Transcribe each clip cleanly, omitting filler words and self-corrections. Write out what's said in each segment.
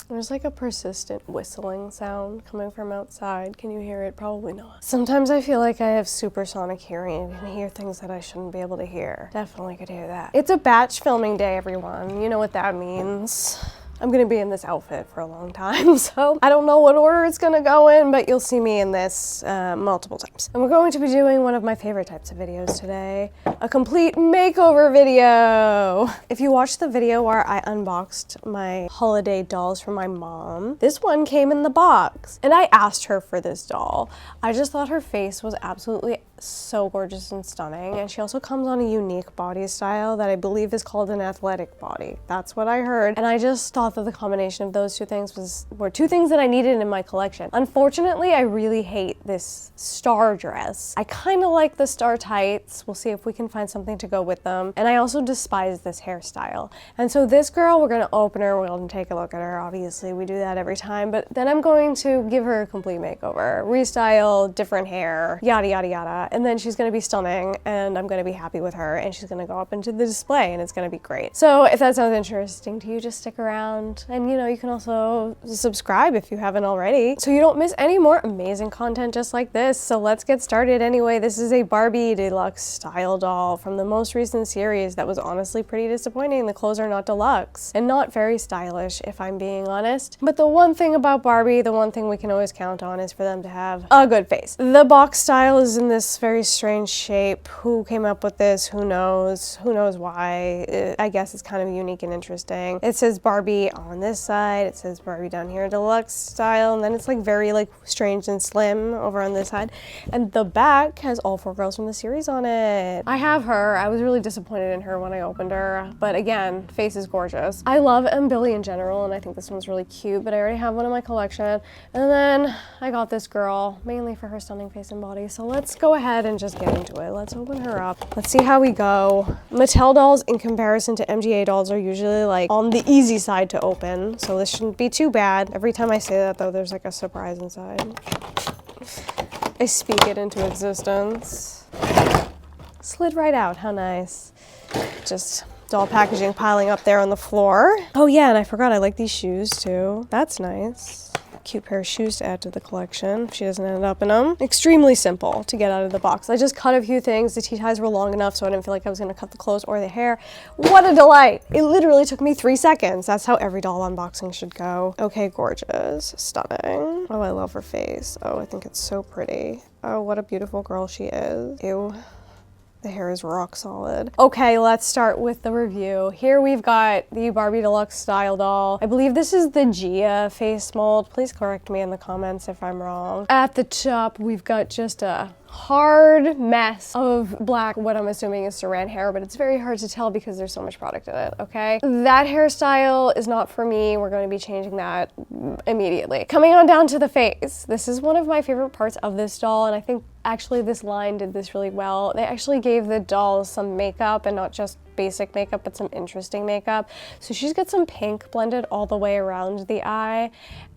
There's like a persistent whistling sound coming from outside. Can you hear it? Probably not. Sometimes I feel like I have supersonic hearing and hear things that I shouldn't be able to hear. Definitely could hear that. It's a batch filming day, everyone. You know what that means. I'm gonna be in this outfit for a long time, so I don't know what order it's gonna go in, but you'll see me in this multiple times. And we're going to be doing one of my favorite types of videos today, a complete makeover video. If you watched the video where I unboxed my holiday dolls from my mom, this one came in the box, and I asked her for this doll. I just thought her face was absolutely so gorgeous and stunning, and she also comes on a unique body style that I believe is called an athletic body. That's what I heard, and I just thought that the combination of those two things were two things that I needed in my collection. Unfortunately, I really hate this star dress. I kind of like the star tights. We'll see if we can find something to go with them, and I also despise this hairstyle. And so this girl, we're gonna open her, we're gonna take a look at her. Obviously, we do that every time, but then I'm going to give her a complete makeover, restyle, different hair, yada yada yada. And then she's gonna be stunning, and I'm gonna be happy with her, and she's gonna go up into the display, and it's gonna be great. So if that sounds interesting to you, just stick around. And you know, you can also subscribe if you haven't already, so you don't miss any more amazing content just like this. So let's get started anyway. This is a Barbie Deluxe Style doll from the most recent series that was honestly pretty disappointing. The clothes are not deluxe and not very stylish, if I'm being honest. But the one thing about Barbie, the one thing we can always count on, is for them to have a good face. The box style is in this very strange shape. Who came up with this? Who knows? Who knows why? I guess it's kind of unique and interesting. It says Barbie on this side, it says Barbie down here, Deluxe Style, and then it's like very like strange and slim over on this side. And the back has all 4 girls from the series on it. I have her. I was really disappointed in her when I opened her, but again, face is gorgeous. I love Billy in general, and I think this one's really cute, but I already have one in my collection. And then I got this girl mainly for her stunning face and body. So let's go ahead and just get into it. Let's open her up. Let's see how we go. Mattel dolls in comparison to MGA dolls are usually like on the easy side to open, so this shouldn't be too bad. Every time I say that though, there's like a surprise inside. I speak it into existence. Slid right out, how nice. Just doll packaging piling up there on the floor. Oh yeah, and I forgot I like these shoes too. That's nice. Cute pair of shoes to add to the collection if she doesn't end up in them. Extremely simple to get out of the box. I just cut a few things. The tea-ties were long enough so I didn't feel like I was gonna cut the clothes or the hair. What a delight. It literally took me 3 seconds. That's how every doll unboxing should go. Okay, gorgeous, stunning. Oh, I love her face. Oh, I think it's so pretty. Oh, what a beautiful girl she is. Ew. The hair is rock solid. Okay, let's start with the review. Here we've got the Barbie Deluxe Style doll. I believe this is the Gia face mold. Please correct me in the comments if I'm wrong. At the top, we've got just a hard mess of black, what I'm assuming is saran hair, but it's very hard to tell because there's so much product in it, okay? That hairstyle is not for me. We're going to be changing that immediately. Coming on down to the face. This is one of my favorite parts of this doll, and I think actually this line did this really well. They actually gave the doll some makeup, and not just basic makeup, but some interesting makeup. So she's got some pink blended all the way around the eye.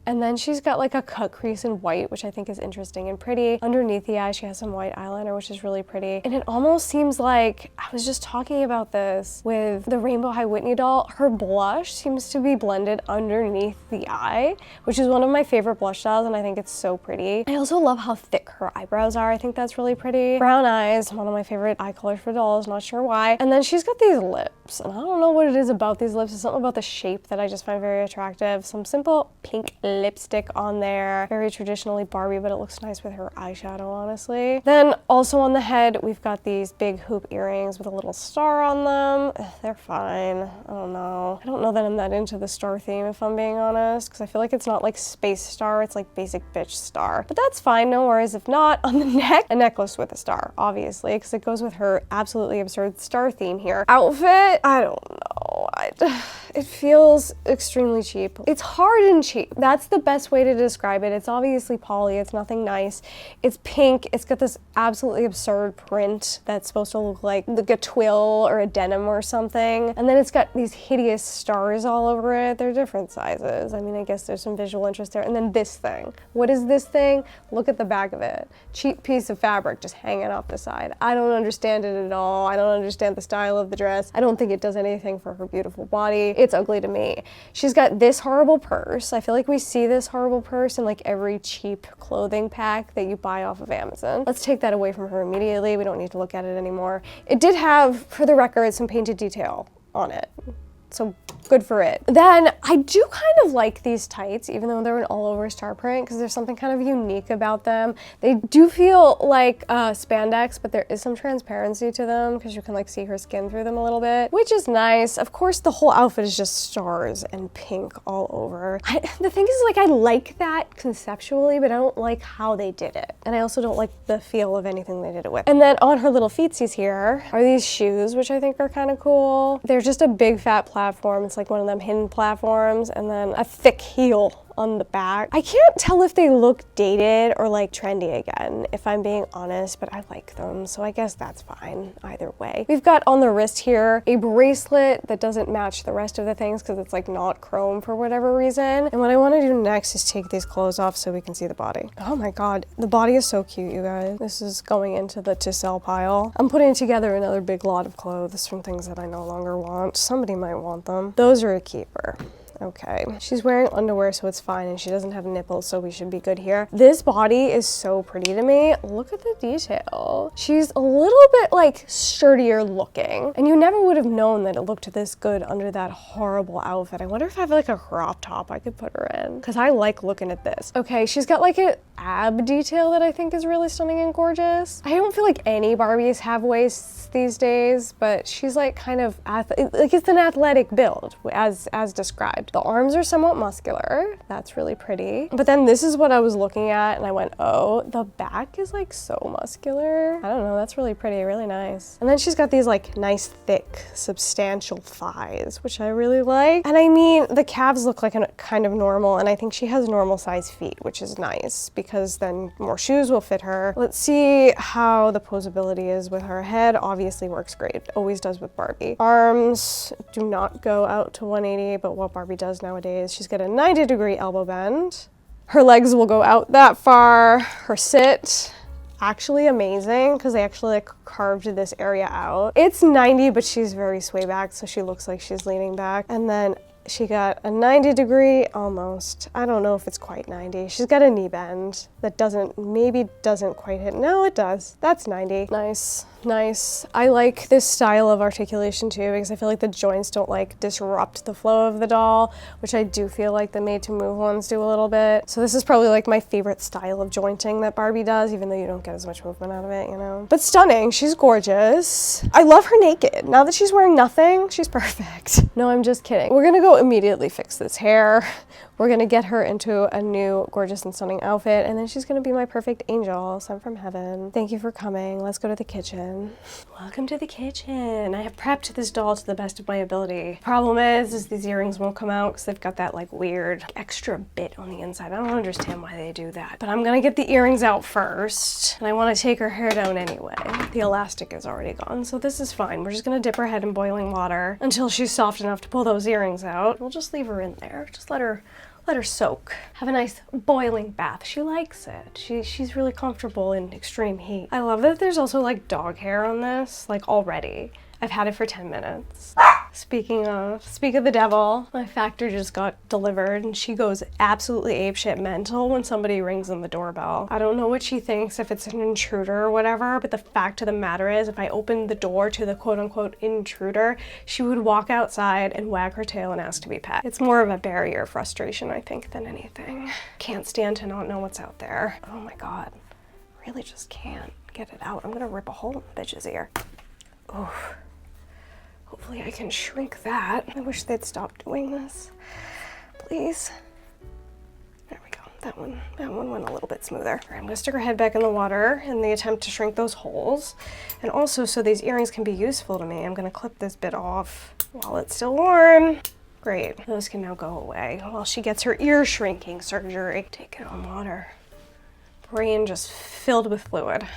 And then she's got like a cut crease in white, which I think is interesting and pretty. Underneath the eye, she has some white eyeliner, which is really pretty. And it almost seems like, I was just talking about this with the Rainbow High Whitney doll, her blush seems to be blended underneath the eye, which is one of my favorite blush styles, and I think it's so pretty. I also love how thick her eyebrows are. I think that's really pretty. Brown eyes, one of my favorite eye colors for dolls, not sure why. And then she's got these lips, and I don't know what it is about these lips. It's something about the shape that I just find very attractive. Some simple pink lipstick on there. Very traditionally Barbie, but it looks nice with her eyeshadow, honestly. Then also on the head, we've got these big hoop earrings with a little star on them. They're fine. I don't know. I don't know that I'm that into the star theme, if I'm being honest, because I feel like it's not like space star, it's like basic bitch star. But that's fine, no worries. If not, on the neck, a necklace with a star, obviously, because it goes with her absolutely absurd star theme here. Outfit, I don't know. It feels extremely cheap. It's hard and cheap. That's the best way to describe it. It's obviously poly, it's nothing nice. It's pink, it's got this absolutely absurd print that's supposed to look like a twill or a denim or something. And then it's got these hideous stars all over it. They're different sizes. I mean, I guess there's some visual interest there. And then this thing. What is this thing? Look at the back of it. Cheap piece of fabric just hanging off the side. I don't understand it at all. I don't understand the style of the dress. I don't think it does anything for her beautiful whole body. It's ugly to me. She's got this horrible purse. I feel like we see this horrible purse in like every cheap clothing pack that you buy off of Amazon. Let's take that away from her immediately. We don't need to look at it anymore. It did have, for the record, some painted detail on it. So good for it. Then I do kind of like these tights, even though they're an all over star print, because there's something kind of unique about them. They do feel like spandex, but there is some transparency to them because you can like see her skin through them a little bit, which is nice. Of course, the whole outfit is just stars and pink all over. The thing is, like, I like that conceptually, but I don't like how they did it. And I also don't like the feel of anything they did it with. And then on her little feetsies here are these shoes, which I think are kind of cool. They're just a big fat platform. It's like one of them hidden platforms, and then a thick heel on the back. I can't tell if they look dated or like trendy again, if I'm being honest, but I like them, so I guess that's fine either way. We've got on the wrist here a bracelet that doesn't match the rest of the things because it's like not chrome for whatever reason. And what I want to do next is take these clothes off so we can see the body. Oh my god, the body is so cute, you guys. This is going into the to sell pile. I'm putting together another big lot of clothes from things that I no longer want. Somebody might want them. Those are a keeper. Okay, she's wearing underwear, so it's fine, and she doesn't have nipples, so we should be good here. This body is so pretty to me. Look at the detail. She's a little bit like sturdier looking, and you never would have known that it looked this good under that horrible outfit. I wonder if I have like a crop top I could put her in, because I like looking at this. Okay, she's got like an ab detail that I think is really stunning and gorgeous. I don't feel like any Barbies have waists these days, but she's like kind of like it's an athletic build as described. The arms are somewhat muscular. That's really pretty. But then this is what I was looking at and I went, oh, the back is like so muscular. I don't know, that's really pretty, really nice. And then she's got these like nice, thick, substantial thighs, which I really like. And I mean, the calves look like kind of normal, and I think she has normal size feet, which is nice because then more shoes will fit her. Let's see how the posability is with her. Head obviously works great. Always does with Barbie. Arms do not go out to 180, but what Barbie does nowadays. She's got a 90-degree elbow bend. Her legs will go out that far. Her sit, actually amazing because they actually like carved this area out. It's 90, but she's very sway back, so she looks like she's leaning back. And then she got a 90-degree, almost. I don't know if it's quite 90. She's got a knee bend that maybe doesn't quite hit. No, it does. That's 90. Nice, nice. I like this style of articulation too because I feel like the joints don't like disrupt the flow of the doll, which I do feel like the Made to Move ones do a little bit. So this is probably like my favorite style of jointing that Barbie does, even though you don't get as much movement out of it, you know? But stunning. She's gorgeous. I love her naked. Now that she's wearing nothing, she's perfect. No, I'm just kidding. We're gonna go immediately fix this hair. We're gonna get her into a new gorgeous and stunning outfit, and then she's gonna be my perfect angel sent from heaven. Thank you for coming. Let's go to the kitchen. Welcome to the kitchen. I have prepped this doll to the best of my ability. Problem is these earrings won't come out because they've got that like weird extra bit on the inside. I don't understand why they do that. But I'm gonna get the earrings out first, and I wanna take her hair down anyway. The elastic is already gone, so this is fine. We're just gonna dip her head in boiling water until she's soft enough to pull those earrings out. We'll just leave her in there. Just let her soak. Have a nice boiling bath. She likes it. She's really comfortable in extreme heat. I love that there's also like dog hair on this, like already. I've had it for 10 minutes. Speak of the devil, my factor just got delivered and she goes absolutely apeshit mental when somebody rings on the doorbell. I don't know what she thinks, if it's an intruder or whatever, but the fact of the matter is if I opened the door to the quote-unquote intruder, she would walk outside and wag her tail and ask to be pet. It's more of a barrier of frustration, I think, than anything. Can't stand to not know what's out there. Oh my god, really just can't get it out. I'm gonna rip a hole in the bitch's ear. Oof. Hopefully I can shrink that. I wish they'd stop doing this. Please. There we go. That one went a little bit smoother. All right, I'm gonna stick her head back in the water in the attempt to shrink those holes. And also, so these earrings can be useful to me, I'm gonna clip this bit off while it's still warm. Great. Those can now go away while she gets her ear shrinking surgery. Take it on water. Brain just filled with fluid.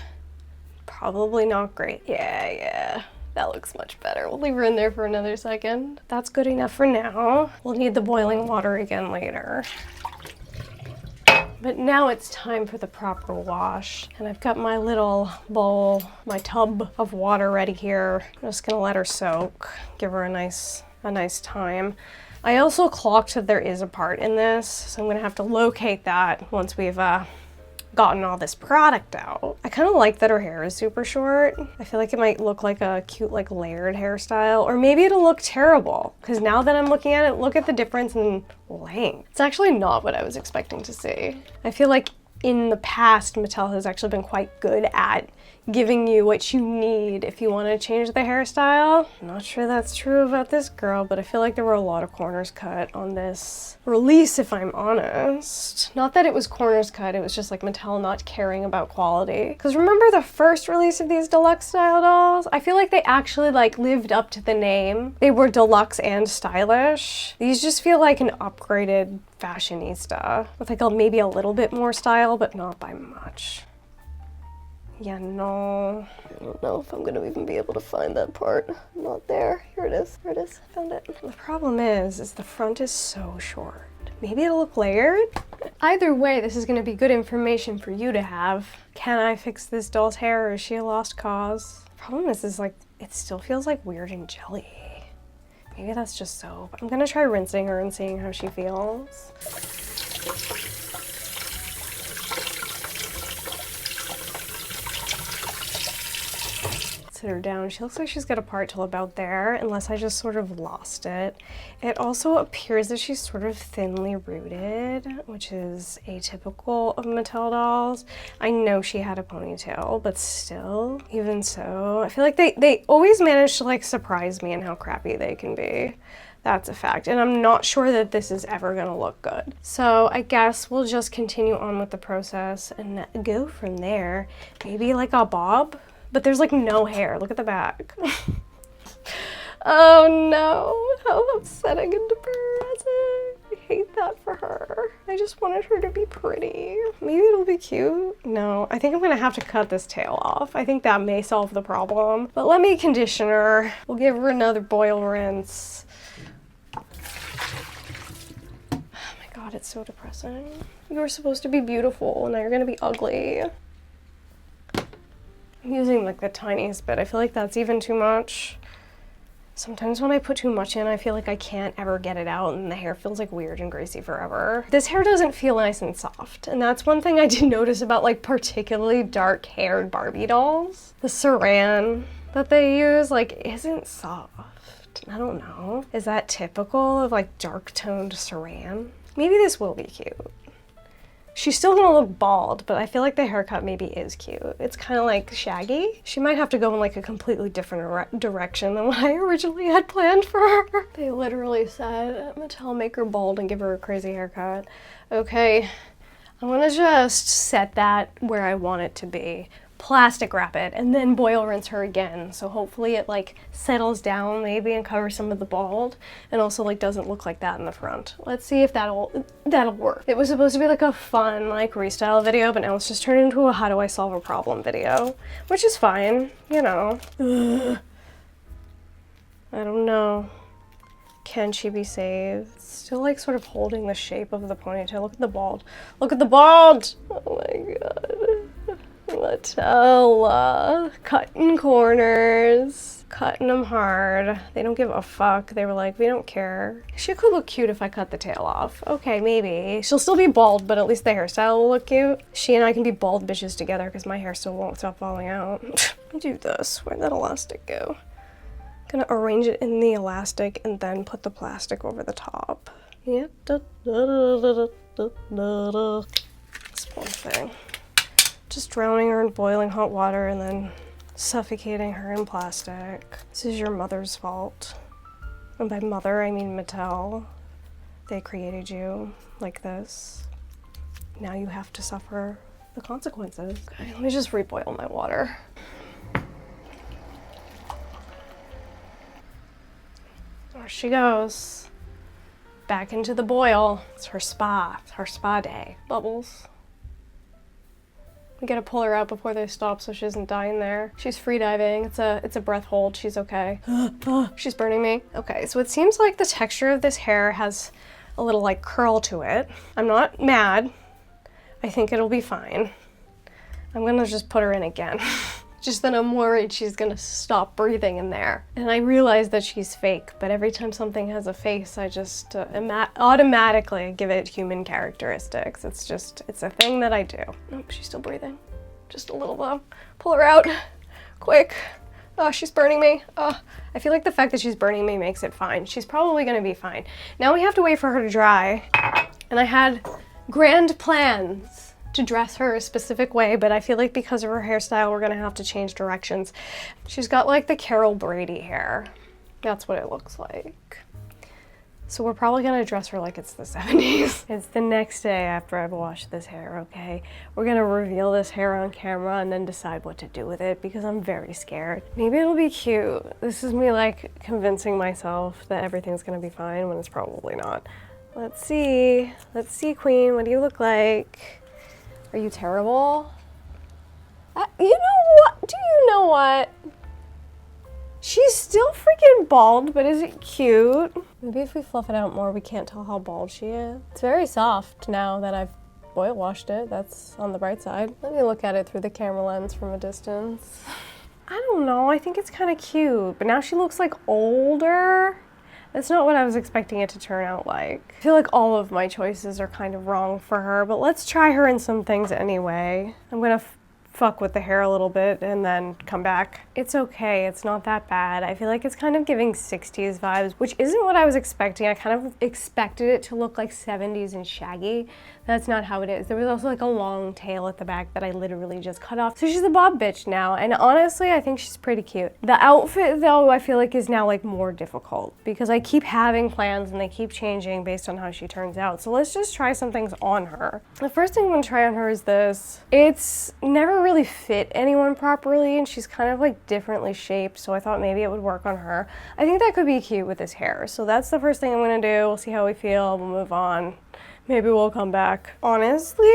Probably not great. Yeah. That looks much better. We'll leave her in there for another second. That's good enough for now. We'll need the boiling water again later. But now it's time for the proper wash. And I've got my little bowl, my tub of water ready here. I'm just gonna let her soak. Give her a nice a nice time. I also clocked that there is a part in this, so I'm gonna have to locate that once we've gotten all this product out. I kind of like that her hair is super short. I feel like it might look like a cute like layered hairstyle, or maybe it'll look terrible, because now that I'm looking at it, look at the difference in length. It's actually not what I was expecting to see. I feel like in the past, Mattel has actually been quite good at giving you what you need if you want to change the hairstyle. I'm not sure that's true about this girl, but I feel like there were a lot of corners cut on this release, if I'm honest. Not that it was corners cut, it was just like Mattel not caring about quality. Because remember the first release of these deluxe style dolls? I feel like they actually like lived up to the name. They were deluxe and stylish. These just feel like an upgraded fashionista with like maybe a little bit more style, but not by much. Yeah, no. I don't know if I'm gonna even be able to find that part. Not there. Here it is. Here it is. I found it. The problem is the front is so short. Maybe it'll look layered? Either way, this is gonna be good information for you to have. Can I fix this doll's hair, or is she a lost cause? The problem is like, it still feels like weird and jelly. Maybe that's just soap. I'm gonna try rinsing her and seeing how she feels. Sit her down. She looks like she's got a part till about there, unless I just sort of lost it. It also appears that she's sort of thinly rooted, which is atypical of Mattel dolls. I know she had a ponytail, but still, even so, I feel like they always manage to like surprise me in how crappy they can be. That's a fact, and I'm not sure that this is ever gonna look good. So I guess we'll just continue on with the process and go from there. Maybe like a bob? But there's like no hair. Look at the back. Oh no, how upsetting and depressing. I hate that for her. I just wanted her to be pretty. Maybe it'll be cute. No, I think I'm gonna have to cut this tail off. I think that may solve the problem. But let me condition her. We'll give her another boil rinse. Oh my god, it's so depressing. You were supposed to be beautiful, and now you're gonna be ugly. I'm using like the tiniest bit. I feel like that's even too much. Sometimes when I put too much in, I feel like I can't ever get it out, and the hair feels like weird and greasy forever. This hair doesn't feel nice and soft, and that's one thing I did notice about like particularly dark haired Barbie dolls. The saran that they use like isn't soft. I don't know. Is that typical of like dark toned saran? Maybe this will be cute. She's still gonna look bald, but I feel like the haircut maybe is cute. It's kind of like shaggy. She might have to go in like a completely different direction than what I originally had planned for her. They literally said, Mattel, make her bald and give her a crazy haircut. Okay, I'm gonna just set that where I want it to be. Plastic wrap it, and then boil rinse her again. So hopefully it like settles down maybe and covers some of the bald, and also like doesn't look like that in the front. Let's see if that'll work. It was supposed to be like a fun like restyle video, but now it's just turned into a how do I solve a problem video, which is fine, you know. Ugh. I don't know. Can she be saved? It's still like sort of holding the shape of the ponytail. Look at the bald. Look at the bald! Oh my god. Mattel, cutting corners, cutting them hard. They don't give a fuck. They were like, we don't care. She could look cute if I cut the tail off. Okay, maybe. She'll still be bald, but at least the hairstyle will look cute. She and I can be bald bitches together because my hair still won't stop falling out. Do this. Where'd that elastic go? Gonna arrange it in the elastic and then put the plastic over the top. Yep. That's one thing. Just drowning her in boiling hot water and then suffocating her in plastic. This is your mother's fault. And by mother, I mean Mattel. They created you like this. Now you have to suffer the consequences. Okay, let me just reboil my water. There she goes. Back into the boil. It's her spa. It's her spa day. Bubbles. We gotta pull her out before they stop so she doesn't die in there. She's free diving. It's a breath hold. She's okay. She's burning me. Okay, so it seems like the texture of this hair has a little like curl to it. I'm not mad. I think it'll be fine. I'm gonna just put her in again. Just then I'm worried she's gonna stop breathing in there. And I realize that she's fake, but every time something has a face, I just automatically give it human characteristics. It's a thing that I do. Nope, she's still breathing. Just a little though. Pull her out, quick. Oh, she's burning me. Oh, I feel like the fact that she's burning me makes it fine. She's probably gonna be fine. Now we have to wait for her to dry. And I had grand plans to dress her a specific way, but I feel like because of her hairstyle, we're gonna have to change directions. She's got like the Carol Brady hair. That's what it looks like. So we're probably gonna dress her like it's the 70s. It's the next day after I've washed this hair, okay? We're gonna reveal this hair on camera and then decide what to do with it because I'm very scared. Maybe it'll be cute. This is me like convincing myself that everything's gonna be fine when it's probably not. Let's see. Let's see, Queen, what do you look like? Are you terrible? You know what? Do you know what? She's still freaking bald, but is it cute? Maybe if we fluff it out more, we can't tell how bald she is. It's very soft now that I've oil washed it. That's on the bright side. Let me look at it through the camera lens from a distance. I don't know, I think it's kind of cute, but now she looks like older. That's not what I was expecting it to turn out like. I feel like all of my choices are kind of wrong for her, but let's try her in some things anyway. I'm gonna fuck with the hair a little bit and then come back. It's okay, it's not that bad. I feel like it's kind of giving 60s vibes, which isn't what I was expecting. I kind of expected it to look like 70s and shaggy. That's not how it is. There was also like a long tail at the back that I literally just cut off. So she's a bob bitch now, and honestly, I think she's pretty cute. The outfit though, I feel like is now like more difficult because I keep having plans and they keep changing based on how she turns out. So let's just try some things on her. The first thing I'm gonna try on her is this. It's never really fit anyone properly and she's kind of like differently shaped, so I thought maybe it would work on her. I think that could be cute with this hair. So that's the first thing I'm gonna do. We'll see how we feel, we'll move on. Maybe we'll come back. Honestly,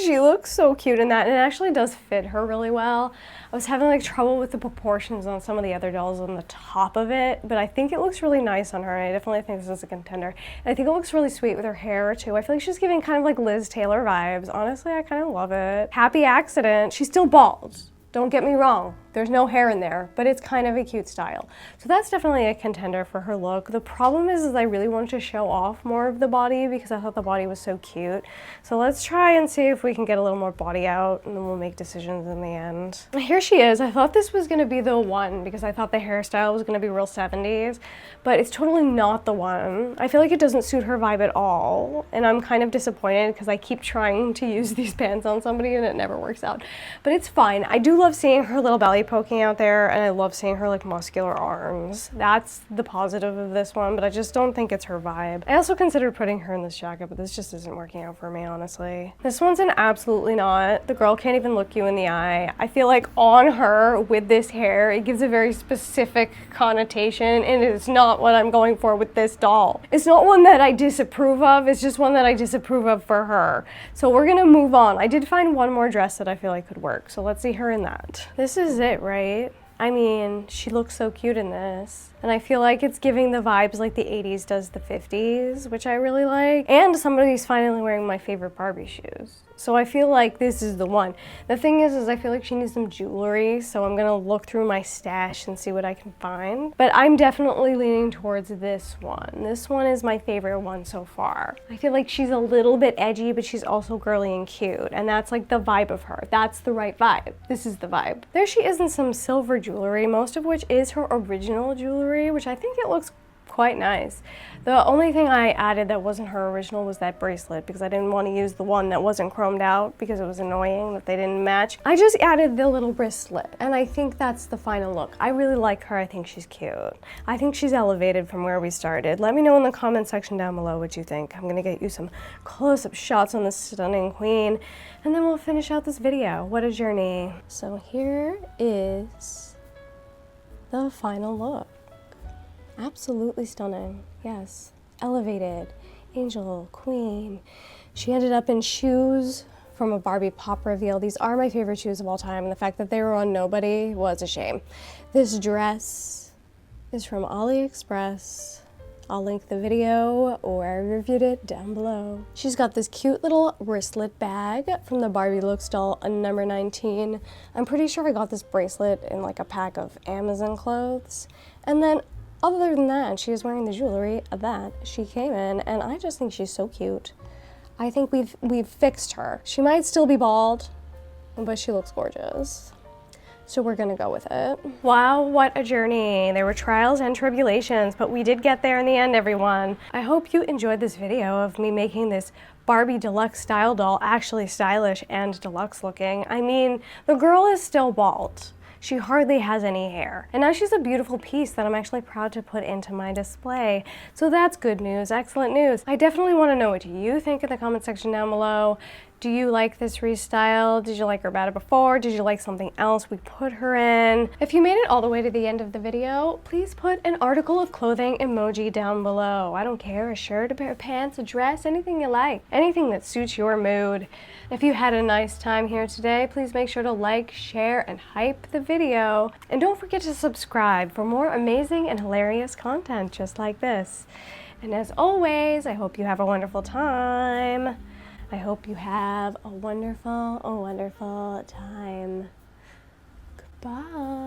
she looks so cute in that, and it actually does fit her really well. I was having like trouble with the proportions on some of the other dolls on the top of it, but I think it looks really nice on her, and I definitely think this is a contender. And I think it looks really sweet with her hair too. I feel like she's giving kind of like Liz Taylor vibes. Honestly, I kind of love it. Happy accident. She's still bald. Don't get me wrong, there's no hair in there, but it's kind of a cute style. So that's definitely a contender for her look. The problem is I really wanted to show off more of the body because I thought the body was so cute. So let's try and see if we can get a little more body out and then we'll make decisions in the end. Here she is. I thought this was gonna be the one because I thought the hairstyle was gonna be real 70s, but it's totally not the one. I feel like it doesn't suit her vibe at all, and I'm kind of disappointed because I keep trying to use these pants on somebody and it never works out. But it's fine. I do love seeing her little belly poking out there, and I love seeing her like muscular arms. That's the positive of this one, but I just don't think it's her vibe. I also considered putting her in this jacket, but this just isn't working out for me, honestly. This one's an absolutely not. The girl can't even look you in the eye. I feel like on her with this hair, it gives a very specific connotation, and it's not what I'm going for with this doll. It's not one that I disapprove of, it's just one that I disapprove of for her. So we're gonna move on. I did find one more dress that I feel like could work, so let's see her in that. This is it, right? I mean, she looks so cute in this. And I feel like it's giving the vibes like the 80s does the 50s, which I really like. And somebody's finally wearing my favorite Barbie shoes. So I feel like this is the one. The thing is I feel like she needs some jewelry, so I'm gonna look through my stash and see what I can find. But I'm definitely leaning towards this one. This one is my favorite one so far. I feel like she's a little bit edgy, but she's also girly and cute. And that's like the vibe of her. That's the right vibe. This is the vibe. There she is in some silver jewelry, most of which is her original jewelry, which I think it looks quite nice. The only thing I added that wasn't her original was that bracelet because I didn't want to use the one that wasn't chromed out because it was annoying that they didn't match. I just added the little bracelet, and I think that's the final look. I really like her. I think she's cute. I think she's elevated from where we started. Let me know in the comment section down below what you think. I'm gonna get you some close-up shots on this stunning queen, and then we'll finish out this video. What a journey. So here is the final look. Absolutely stunning, yes. Elevated, angel, queen. She ended up in shoes from a Barbie pop reveal. These are my favorite shoes of all time, and the fact that they were on nobody was a shame. This dress is from AliExpress. I'll link the video or I reviewed it down below. She's got this cute little wristlet bag from the Barbie Deluxe Style number 19. I'm pretty sure I got this bracelet in like a pack of Amazon clothes. And then other than that, she is wearing the jewelry that she came in, and I just think she's so cute. I think we've fixed her. She might still be bald, but she looks gorgeous. So we're gonna go with it. Wow, what a journey. There were trials and tribulations, but we did get there in the end, everyone. I hope you enjoyed this video of me making this Barbie Deluxe Style doll actually stylish and deluxe looking. I mean, the girl is still bald. She hardly has any hair. And now she's a beautiful piece that I'm actually proud to put into my display. So that's good news, excellent news. I definitely wanna know what you think in the comment section down below. Do you like this restyle? Did you like her better before? Did you like something else we put her in? If you made it all the way to the end of the video, please put an article of clothing emoji down below. I don't care, a shirt, a pair of pants, a dress, anything you like. Anything that suits your mood. If you had a nice time here today, please make sure to like, share, and hype the video. And don't forget to subscribe for more amazing and hilarious content just like this. And as always, I hope you have a wonderful time. I hope you have a wonderful time. Goodbye.